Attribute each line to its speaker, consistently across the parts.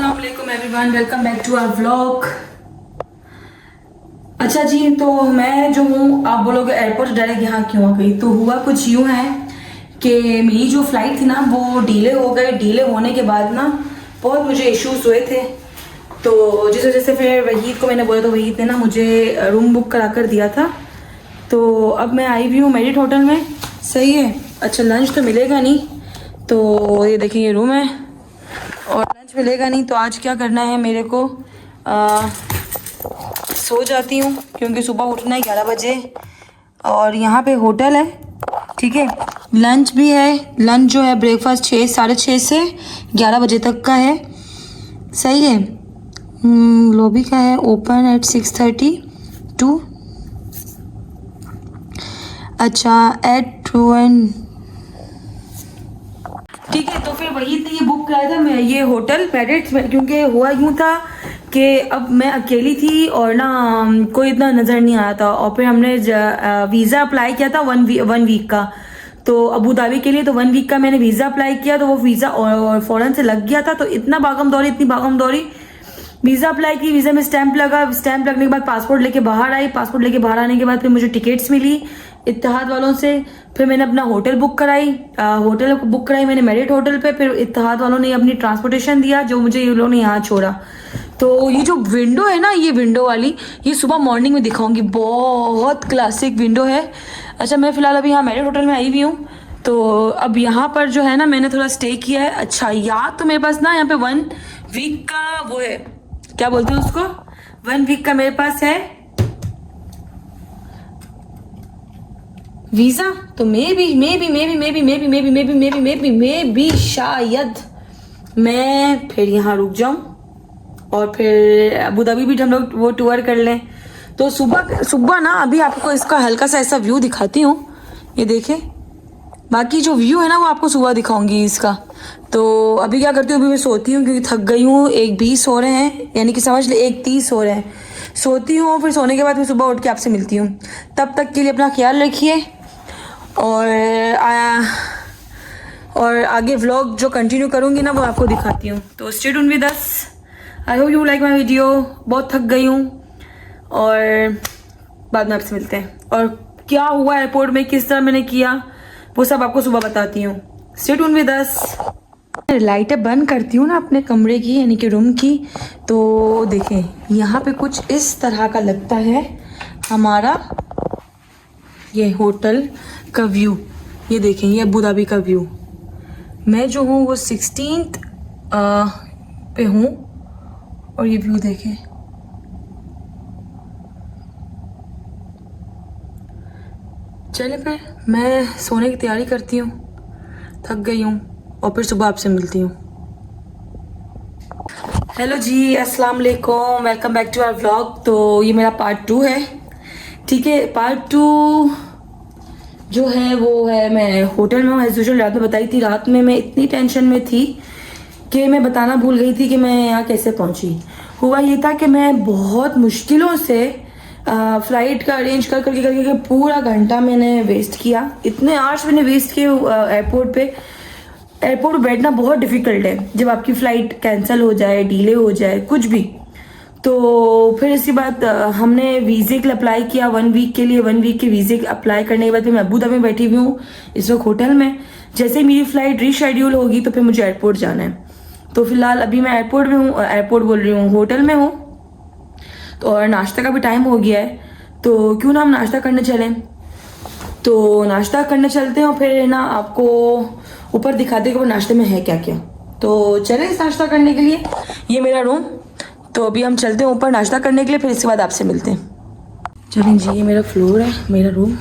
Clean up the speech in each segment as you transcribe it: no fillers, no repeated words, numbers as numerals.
Speaker 1: अस्सलाम वालेकुम everyone, welcome back to our vlog. अच्छा जी, तो मैं जो हूँ, आप बोलोगे एयरपोर्ट डायरेक्ट यहाँ क्यों आ गई, तो हुआ कुछ यूँ है कि मेरी जो फ्लाइट थी ना वो डिले हो गई। डिले होने के बाद ना बहुत मुझे इश्यूज हुए थे, तो जिस वजह से फिर वहीद को मैंने बोला, तो वहीद ने ना मुझे रूम बुक करा कर दिया था। तो अब मैं आई भी हूँ मेरिट होटल में। सही है। अच्छा, लंच तो मिलेगा नहीं, तो ये देखिए ये रूम है और लंच मिलेगा नहीं। तो आज क्या करना है मेरे को, सो जाती हूँ क्योंकि सुबह उठना है 11 बजे और यहाँ पे होटल है। ठीक है, लंच भी है। लंच जो है ब्रेकफास्ट 6 साढ़े 6 से 11 बजे तक का है। सही है। लॉबी का है ओपन एट 6:30 टू अच्छा एट 1। ठीक है, तो फिर वही ये बुक कराया था मैं ये होटल मेरिट, क्योंकि हुआ यूँ था कि अब मैं अकेली थी और ना कोई इतना नज़र नहीं आया था। और फिर हमने वीज़ा अप्लाई किया था वन वीक का, तो अबू धाबी के लिए। तो 1 वीक का मैंने वीज़ा अप्लाई किया, तो वो वीज़ा और फ़ौरन से लग गया था। तो इतना भागम दौड़ी वीज़ा अप्लाई की, वीज़ा में स्टैंप लगा। स्टैंप लगने के बाद पासपोर्ट लेके बाहर आई। पासपोर्ट लेके बाहर आने के बाद फिर मुझे टिकट्स मिली इत्तेहाद वालों से। फिर मैंने अपना होटल बुक कराई। मैंने मेरिट होटल पे। फिर इत्तेहाद वालों ने अपनी ट्रांसपोर्टेशन दिया, जो मुझे ये लोगों ने यहाँ छोड़ा। तो ये जो विंडो है ना, ये विंडो वाली, ये सुबह मॉर्निंग में दिखाऊंगी। बहुत क्लासिक विंडो है। अच्छा, मैं फ़िलहाल अभी यहाँ मेरिट होटल में आई हुई हूँ। तो अब यहाँ पर जो है ना मैंने थोड़ा स्टे किया है। अच्छा, याद तो मेरे पास ना यहाँ पे 1 वीक का वो है, क्या बोलते हैं उसको, 1 वीक का मेरे पास है वीजा। तो मे बी शायद मैं फिर यहाँ रुक जाऊं और फिर अबू धाबी भी हम लोग वो टूर कर लें। तो सुबह ना अभी आपको इसका हल्का सा ऐसा व्यू दिखाती हूँ, ये देखें। बाकी जो व्यू है ना वो आपको सुबह दिखाऊंगी इसका। तो अभी क्या करती हूँ, अभी मैं सोती हूँ क्योंकि थक गई हूँ। 1:20 हो रहे हैं, यानी कि समझ ले 1:30 हो रहे हैं। सोती हूँ, फिर सोने के बाद मैं सुबह उठ के आपसे मिलती हूँ। तब तक के लिए अपना ख्याल रखिए और आगे व्लॉग जो कंटिन्यू करूँगी ना वो आपको दिखाती हूँ। तो stay tuned with us. I hope you like my video. बहुत थक गई हूँ और बाद में आपसे मिलते हैं। और क्या हुआ एयरपोर्ट में, किस तरह मैंने किया, वो सब आपको सुबह बताती हूँ। Stay tuned with us. लाइटें बंद करती हूँ ना अपने कमरे की, यानी कि रूम की। तो देखें यहाँ पे कुछ इस तरह का लगता है हमारा ये होटल का व्यू। ये देखें, ये अबू धाबी का व्यू। मैं जो हूँ वो 16th पे हूँ और ये व्यू देखें। चले फिर मैं सोने की तैयारी करती हूँ, थक गई हूँ, और फिर सुबह आपसे मिलती हूँ। हेलो जी, अस्सलाम वालेकुम, welcome back to our vlog. तो ये मेरा पार्ट 2 है। ठीक है, पार्ट 2 जो है वो है, मैं होटल में हूँ एज यूजुअल। रात में बताई थी, रात में मैं इतनी टेंशन में थी कि मैं बताना भूल गई थी कि मैं यहाँ कैसे पहुँची। हुआ ये था कि मैं बहुत मुश्किलों से फ्लाइट का अरेंज करके पूरा घंटा मैंने वेस्ट किया। इतने आवर्स मैंने वेस्ट किए एयरपोर्ट पे बैठना बहुत डिफ़िकल्ट है जब आपकी फ़्लाइट कैंसिल हो जाए, डिले हो जाए, कुछ भी। तो फिर इसके बाद हमने वीज़े के लिए अप्लाई किया 1 वीक के लिए। 1 वीक के वीज़े अप्लाई करने के बाद फिर मैं अबू धाबी में बैठी हुई हूँ इस वक्त होटल में। जैसे ही मेरी फ़्लाइट रीशेड्यूल होगी तो फिर मुझे एयरपोर्ट जाना है। तो फिलहाल अभी मैं एयरपोर्ट में हूँ, एयरपोर्ट बोल रही हूँ, होटल में हूँ। तो और नाश्ता का भी टाइम हो गया है, तो क्यों ना हम नाश्ता करने चलें। तो नाश्ता करने चलते हैं और फिर ना आपको ऊपर दिखाते हैं कि वो नाश्ते में है क्या क्या। तो चलें इस नाश्ता करने के लिए। ये मेरा रूम। तो अभी हम चलते हैं ऊपर नाश्ता करने के लिए, फिर इसके बाद आपसे मिलते हैं। चलें जी, ये मेरा फ्लोर है, मेरा रूम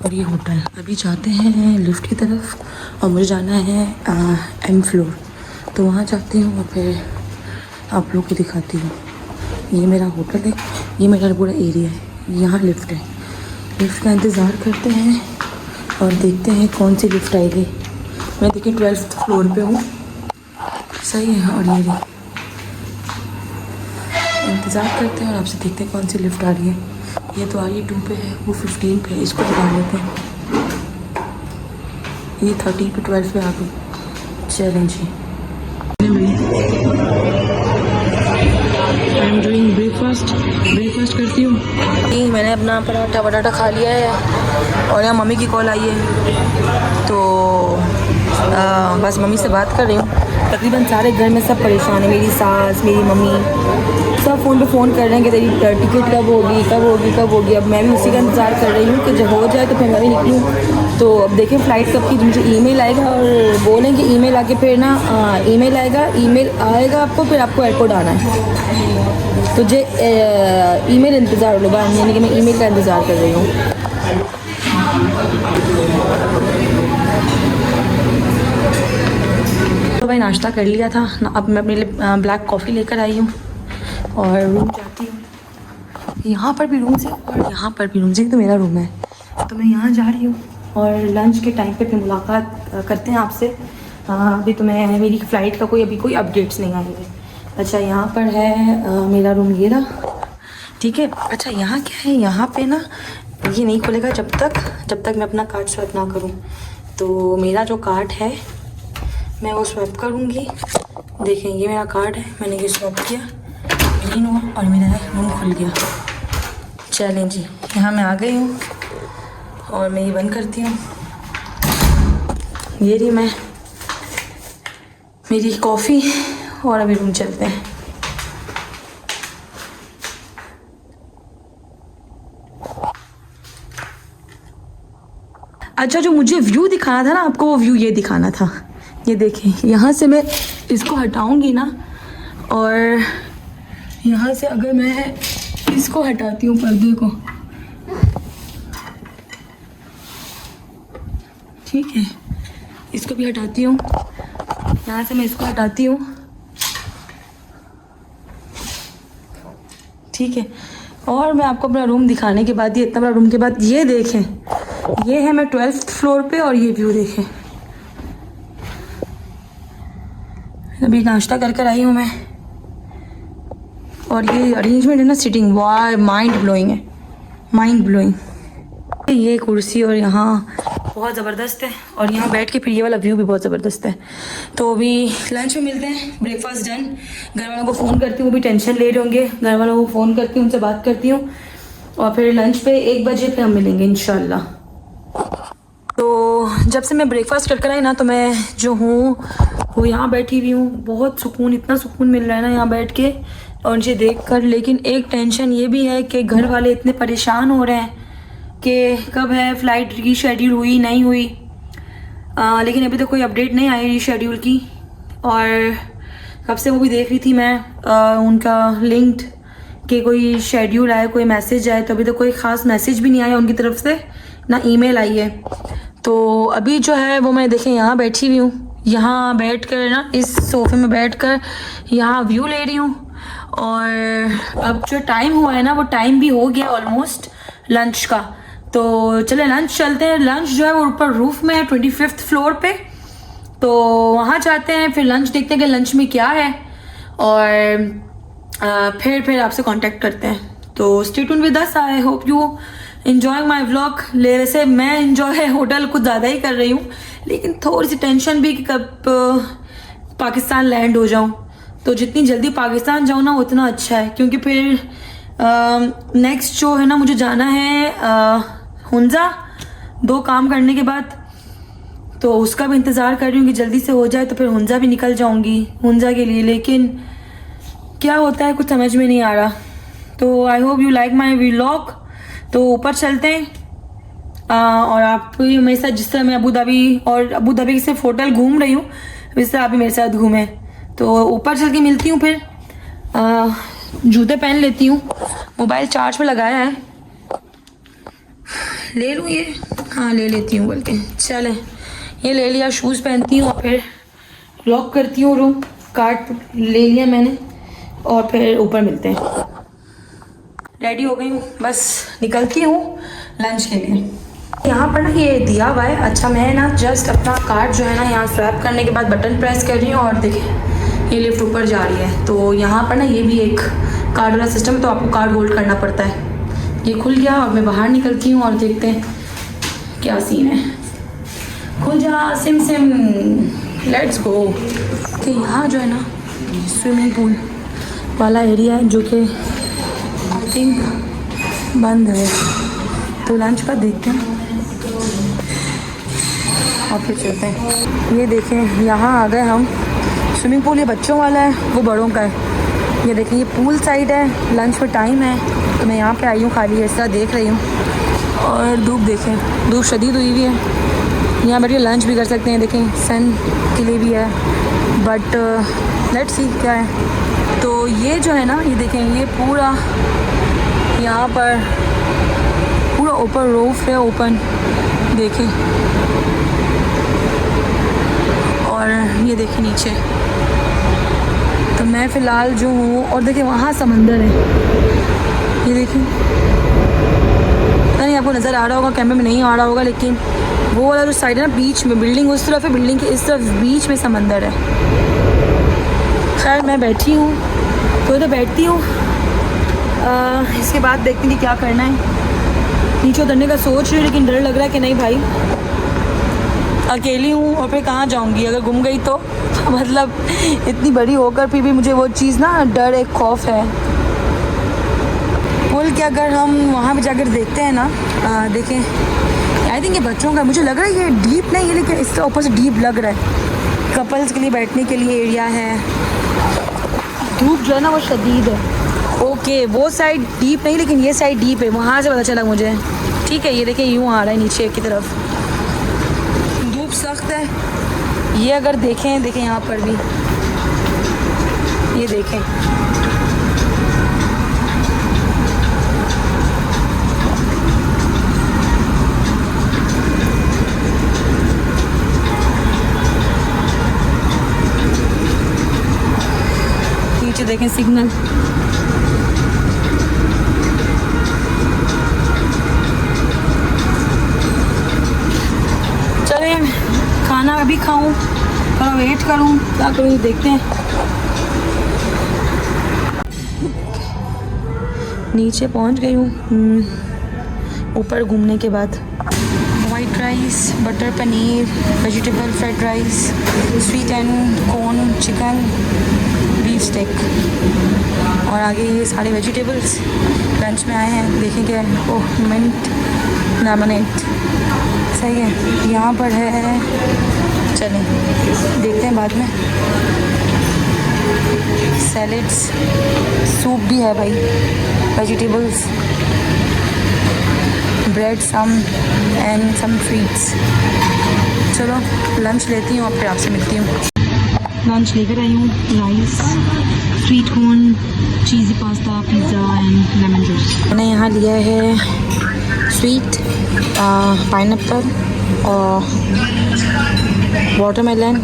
Speaker 1: और ये होटल। अभी जाते हैं लिफ्ट की तरफ और मुझे जाना है M फ्लोर। तो वहाँ जाती हूँ और फिर आप लोग को दिखाती हूँ। ये मेरा होटल है, ये मेरा पूरा एरिया है। यहाँ लिफ्ट है, लिफ्ट का इंतज़ार करते हैं और देखते हैं कौन सी लिफ्ट आएगी। मैं देखिए 12th फ्लोर पे हूँ। सही है। और ये इंतज़ार करते हैं और आपसे देखते हैं कौन सी लिफ्ट आ रही है। ये तो आ रही 2 पे है, वो 15 पे है, इसको लगा लेते हैं। ये 13 पे 12 पे आ गई। चलें जी। करती हूँ। मैंने अपना पराठा वराठा खा लिया है और यहाँ मम्मी की कॉल आई है, तो बस मम्मी से बात कर रही हूँ। तकरीबन सारे घर में सब परेशान है, मेरी सास, मेरी मम्मी, सब फ़ोन पे फ़ोन कर रहे हैं कि तेरी टिकट कब होगी कब होगी कब होगी। अब मैं भी उसी का इंतज़ार कर रही हूँ कि जब हो जाए तो फिर मैं भी निकलूँ। तो अब देखें फ़्लाइट कब की, मुझे ईमेल आएगा और बोलेंगे ईमेल आके फिर ना ईमेल आएगा आपको, फिर आपको एयरपोर्ट आना है। तो जे ईमेल इंतज़ार होगा, यानी कि मैं ईमेल का इंतज़ार कर रही हूँ। तो भाई नाश्ता कर लिया था ना, अब मैं अपने लिए ब्लैक कॉफ़ी लेकर आई हूँ और रूम जाती हूँ। यहाँ पर भी रूम्स है और यहाँ पर भी रूम्स है, तो मेरा रूम है, तो मैं यहाँ जा रही हूँ और लंच के टाइम पे फिर मुलाकात करते हैं आपसे। अभी तो मेरी फ़्लाइट का अभी कोई अपडेट्स नहीं आए हैं। अच्छा यहाँ पर है मेरा रूम, ये रहा, ठीक है। अच्छा यहाँ क्या है, यहाँ पे ना ये नहीं खुलेगा जब तक मैं अपना कार्ड स्वैप ना करूँ। तो मेरा जो कार्ड है मैं वो स्वैप करूँगी। देखें ये मेरा कार्ड है, मैंने ये स्वैप किया, ग्रीन हुआ और मेरा रूम खुल गया। चलें जी, यहाँ मैं आ गई हूँ और मैं ये बंद करती हूँ। ये रही मैं मेरी कॉफ़ी और अभी रूम चलते हैं। अच्छा जो मुझे व्यू दिखाना था ना आपको, वो व्यू ये दिखाना था। ये देखें, यहाँ से मैं इसको हटाऊंगी ना, और यहाँ से अगर मैं इसको हटाती हूँ, पर्दे को, ठीक है, इसको भी हटाती हूँ, यहाँ से मैं इसको हटाती हूँ, ठीक है। और मैं आपको अपना रूम दिखाने के बाद, ये इतना बड़ा रूम के बाद, ये देखें, ये है मैं 12th फ्लोर पे और ये व्यू देखें। अभी नाश्ता कर आई हूँ मैं, और ये अरेंजमेंट है ना सिटिंग, वाह माइंड ब्लोइंग है, माइंड ब्लोइंग। ये कुर्सी और यहाँ बहुत ज़बरदस्त है, और यहाँ बैठ के फिर ये वाला व्यू भी बहुत ज़बरदस्त है। तो अभी लंच में मिलते हैं, ब्रेकफास्ट डन। घर वालों को फ़ोन करती हूँ, वो भी टेंशन ले रहे होंगे, घर वालों को फ़ोन करती हूँ, उनसे बात करती हूँ, और फिर लंच पे 1 बजे पे हम मिलेंगे इंशाल्लाह। तो जब से मैं ब्रेकफास्ट कर आई ना, तो मैं जो हूँ वो यहाँ बैठी हुई हूँ, बहुत सुकून, इतना सुकून मिल रहा है ना यहाँ बैठ के और उनसे देख कर। लेकिन एक टेंशन ये भी है कि घर वाले इतने परेशान हो रहे हैं कि कब है फ़्लाइट रीशेड्यूल हुई नहीं हुई, लेकिन अभी तक कोई अपडेट नहीं आई रीशेड्यूल की। और कब से वो भी देख रही थी मैं उनका लिंक्ड कि कोई शेड्यूल आए, कोई मैसेज आए, तो अभी तक कोई ख़ास मैसेज भी नहीं आया उनकी तरफ से, ना ईमेल आई है। तो अभी जो है वो मैं देखें यहाँ बैठी हुई हूँ, यहाँ बैठ कर ना इस सोफ़े में बैठ कर यहाँ व्यू ले रही हूँ। और अब जो टाइम हुआ है ना, वो टाइम भी हो गया ऑलमोस्ट लंच का। तो चले लंच चलते हैं। लंच जो है वो ऊपर रूफ में है 25th फ्लोर पे, तो वहाँ जाते हैं, फिर लंच देखते हैं कि लंच में क्या है, और फिर आपसे कांटेक्ट करते हैं। तो stay tuned with us, I hope you enjoying my vlog. वैसे मैं एंजॉय होटल कुछ ज़्यादा ही कर रही हूँ, लेकिन थोड़ी सी टेंशन भी कि कब पाकिस्तान लैंड हो जाऊँ। तो जितनी जल्दी पाकिस्तान जाऊँ ना उतना अच्छा है, क्योंकि फिर नेक्स्ट जो है ना मुझे जाना है हुंजा 2 काम करने के बाद, तो उसका भी इंतज़ार कर रही हूँ कि जल्दी से हो जाए, तो फिर हुंजा भी निकल जाऊँगी हुंजा के लिए। लेकिन क्या होता है कुछ समझ में नहीं आ रहा। तो I hope you like my vlog. तो ऊपर चलते हैं, और आप भी मेरे साथ, जिस तरह मैं अबू धाबी की सिर्फ होटल घूम रही हूँ, इस तरह आप भी मेरे साथ घूमें। तो ऊपर चल के मिलती हूँ, फिर जूते पहन लेती हूँ, मोबाइल चार्ज पे लगाया है, ले लूँ ये, हाँ ले लेती हूँ, बल्कि चले ये ले लिया, शूज़ पहनती हूँ और फिर लॉक करती हूँ रूम। कार्ड ले लिया मैंने, और फिर ऊपर मिलते हैं। रेडी हो गई हूँ, बस निकलती हूँ लंच के लिए। यहाँ पर ना ये दिया हुआ है। अच्छा मैं ना जस्ट अपना कार्ड जो है ना यहाँ स्वैप करने के बाद बटन प्रेस कर रही हूँ, और देखिए ये लिफ्ट ऊपर जा रही है। तो यहाँ पर ना ये भी एक कार्ड वाला सिस्टम है, तो आपको कार्ड होल्ड करना पड़ता है। ये खुल गया और मैं बाहर निकलती हूँ, और देखते हैं क्या सीन है। खुल जा सिम, लेट्स गो। कि यहाँ जो है ना स्विमिंग पूल वाला एरिया है, जो कि थिंक बंद है, तो लंच पर देखते हैं और फिर चलते हैं। ये देखें यहाँ आ गए हम। स्विमिंग पूल ये बच्चों वाला है, वो बड़ों का है। ये देखें ये पूल साइड है, लंच में टाइम है तो मैं यहाँ पे आई हूँ, खाली इस तरह देख रही हूँ। और धूप देखें, धूप शदीद हुई हुई है। यहाँ बैठ के लंच भी कर सकते हैं, देखें सन के लिए भी है, बट लेट्स सी क्या है। तो ये जो है ना, ये देखें ये पूरा यहाँ पर पूरा ऊपर रूफ है ओपन, देखें। और ये देखें नीचे। तो मैं फ़िलहाल जो हूँ, और देखिए वहाँ समंदर है, ये देखिए। नहीं आपको नज़र आ रहा होगा, कैमरे में नहीं आ रहा होगा, लेकिन वो वाला जो साइड है ना बीच में, बिल्डिंग उस तरफ है, बिल्डिंग के इस तरफ बीच में समंदर है। खैर मैं बैठी हूँ तो बैठती हूँ, इसके बाद देखती हूँ कि क्या करना है। नीचे उतरने का सोच रही हूँ, लेकिन डर लग रहा है कि नहीं भाई अकेली हूँ और फिर कहाँ जाऊँगी, अगर गुम गई तो मतलब इतनी बड़ी होकर फिर भी मुझे वो चीज़ ना, डर एक खौफ है। पुल के अगर हम वहाँ पे जाकर देखते हैं ना, देखें आई थिंक ये बच्चों का, मुझे लग रहा है ये डीप नहीं है, लेकिन इसके ऊपर से डीप लग रहा है। कपल्स के लिए बैठने के लिए एरिया है। धूप जो है ना वो शदीद है। ओके वो साइड डीप नहीं, लेकिन ये साइड डीप है, वहाँ से पता चला मुझे। ठीक है ये देखें यूँ आ रहा है नीचे की तरफ, धूप सख्त है। ये अगर देखें यहाँ पर भी, ये देखें नीचे देखें सिग्नल। चले खाना अभी खाऊं, थोड़ा वेट करूं, क्या करूं देखते हैं। नीचे पहुंच गई हूँ ऊपर घूमने के बाद। White rice, butter paneer, vegetable fried rice, sweet and corn chicken, beef steak, और आगे ये सारे वेजिटेबल्स लंच में आए हैं। देखेंगे ओह मिंट लेमनेड, सही है यहाँ पर है। चलें देखते हैं बाद में। सैलेड्स, सूप भी है भाई, vegetables, bread some and some sweets. चलो लंच लेती हूँ और फिर आपसे मिलती हूँ। लंच लेकर आई हूँ, rice, sweet corn, cheesy pasta, pizza and lemon juice. मैंने यहाँ लिया है स्वीट पाइनएप्पल और वाटरमेलन,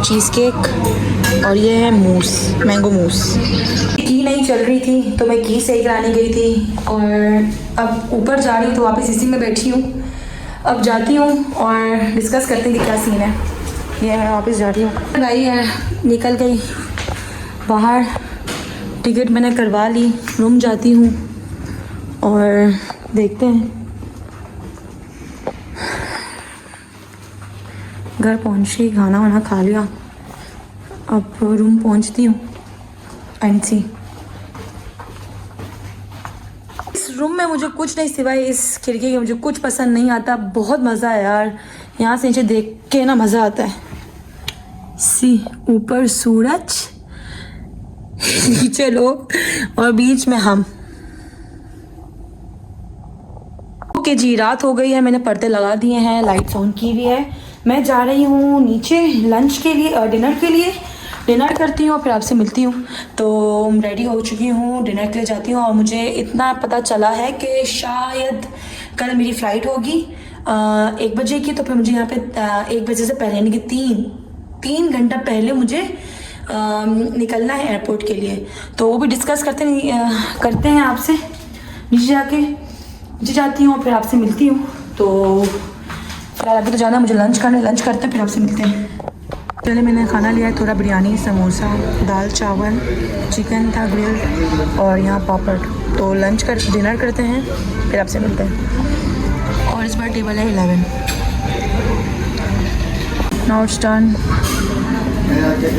Speaker 1: चीज़ केक, और ये है मूस, मैंगो मूस। की नहीं चल रही थी तो मैं की सही कराने गई थी, और अब ऊपर जा रही हूँ तो वापस इसी में बैठी हूँ। अब जाती हूँ और डिस्कस करते हैं कि क्या सीन है। ये मैं वापस जा रही हूँ, गई है निकल गई बाहर, टिकट मैंने करवा ली, रूम जाती हूँ और देखते हैं। घर पहुँची, खाना वाना खा लिया, अब रूम पहुँचती हूँ एंड सी। इस रूम में मुझे कुछ नहीं सिवाय इस खिड़की के, मुझे कुछ पसंद नहीं आता। बहुत मज़ा है यार, यहाँ से नीचे देख के ना मज़ा आता है। सी ऊपर सूरज, नीचे लोग और बीच में हम। ओके जी, रात हो गई है, मैंने पर्दे लगा दिए हैं, लाइट्स ऑन की हुई है। मैं जा रही हूँ नीचे लंच के लिए, डिनर के लिए। डिनर करती हूँ और फिर आपसे मिलती हूँ। तो रेडी हो चुकी हूँ, डिनर के लिए जाती हूँ। और मुझे इतना पता चला है कि शायद कल मेरी फ़्लाइट होगी 1 बजे की, तो फिर मुझे यहाँ पे 1 बजे से पहले, यानी कि 3 घंटा पहले मुझे निकलना है एयरपोर्ट के लिए। तो वो भी डिस्कस करते हैं आपसे। नीचे जाती हूँ और फिर आपसे मिलती हूँ। तो फिलहाल अभी तो जाना मुझे लंच करने, लंच करते हैं फिर आपसे मिलते हैं। पहले मैंने खाना लिया है, थोड़ा बिरयानी, समोसा, दाल चावल, चिकन था ग्रिल्ड, और यहाँ पापड़। तो डिनर करते हैं फिर आपसे मिलते हैं। और इस बार टेबल है 11। Now it's done.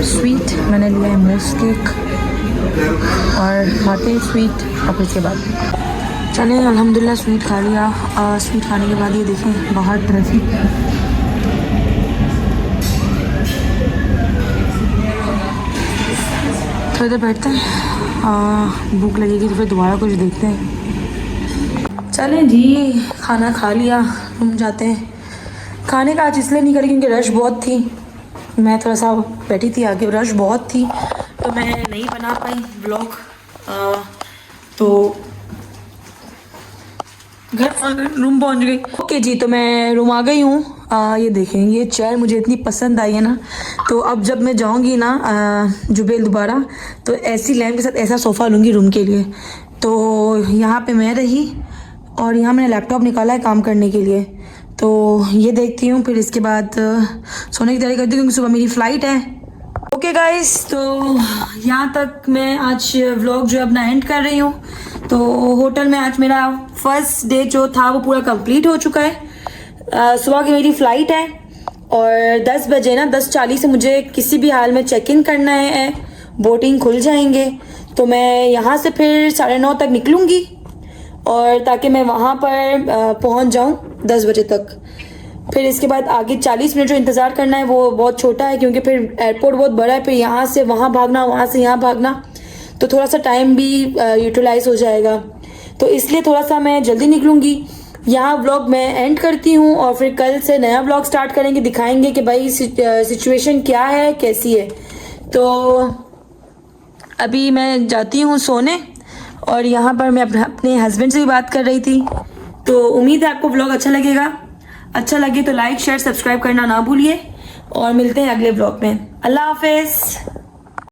Speaker 1: स्वीट मैंने लिया है मूस केक, और खाते हैं स्वीट और फिर इसके बाद चलें। अल्हम्दुलिल्लाह स्वीट खा लिया। स्वीट खाने के बाद ये देखें बाहर ट्रैफिक। तो इधर बैठते हैं, भूख लगेगी तो फिर दोबारा कुछ देखते हैं। चलें जी, खाना खा लिया, रूम जाते हैं। खाने का आज इसलिए नहीं करी क्योंकि रश बहुत थी। मैं थोड़ा सा बैठी थी आगे, रश बहुत थी तो मैं नहीं बना पाई व्लॉग। तो घर रूम पहुंच गई। ओके जी, तो मैं रूम आ गई हूँ। ये देखें, ये चेयर मुझे इतनी पसंद आई है ना, तो अब जब मैं जाऊँगी ना जुबेल दोबारा, तो ऐसी लैम्प के साथ ऐसा सोफ़ा लूँगी रूम के लिए। तो यहाँ पे मैं रही और यहाँ मैंने लैपटॉप निकाला है काम करने के लिए। तो ये देखती हूँ, फिर इसके बाद सोने की तैयारी करती हूँ क्योंकि सुबह मेरी फ़्लाइट है। ओके गाइस, तो यहाँ तक मैं आज व्लॉग जो अपना एंड कर रही हूँ। तो होटल में आज मेरा फर्स्ट डे जो था वो पूरा कंप्लीट हो चुका है। सुबह की मेरी फ़्लाइट है और 10 बजे ना 10:40 से मुझे किसी भी हाल में चेक इन करना है। बोटिंग खुल जाएंगे तो मैं यहाँ से फिर 9:30 तक निकलूँगी और ताकि मैं वहाँ पर पहुँच जाऊँ 10 बजे तक। फिर इसके बाद आगे 40 मिनट जो इंतज़ार करना है वो बहुत छोटा है क्योंकि फिर एयरपोर्ट बहुत बड़ा है, फिर यहाँ से वहाँ भागना, वहाँ से यहाँ भागना, तो थोड़ा सा टाइम भी यूटिलाइज हो जाएगा। तो इसलिए थोड़ा सा मैं जल्दी निकलूँगी। यहाँ व्लॉग मैं एंड करती हूँ और फिर कल से नया व्लॉग स्टार्ट करेंगे, दिखाएंगे कि भाई सिचुएशन क्या है, कैसी है। तो अभी मैं जाती हूँ सोने और यहाँ पर मैं अपने हस्बैंड से भी बात कर रही थी। तो उम्मीद है आपको व्लॉग अच्छा लगेगा। अच्छा लगे तो लाइक शेयर सब्सक्राइब करना ना भूलिए और मिलते हैं अगले व्लॉग में। अल्लाह हाफिज़।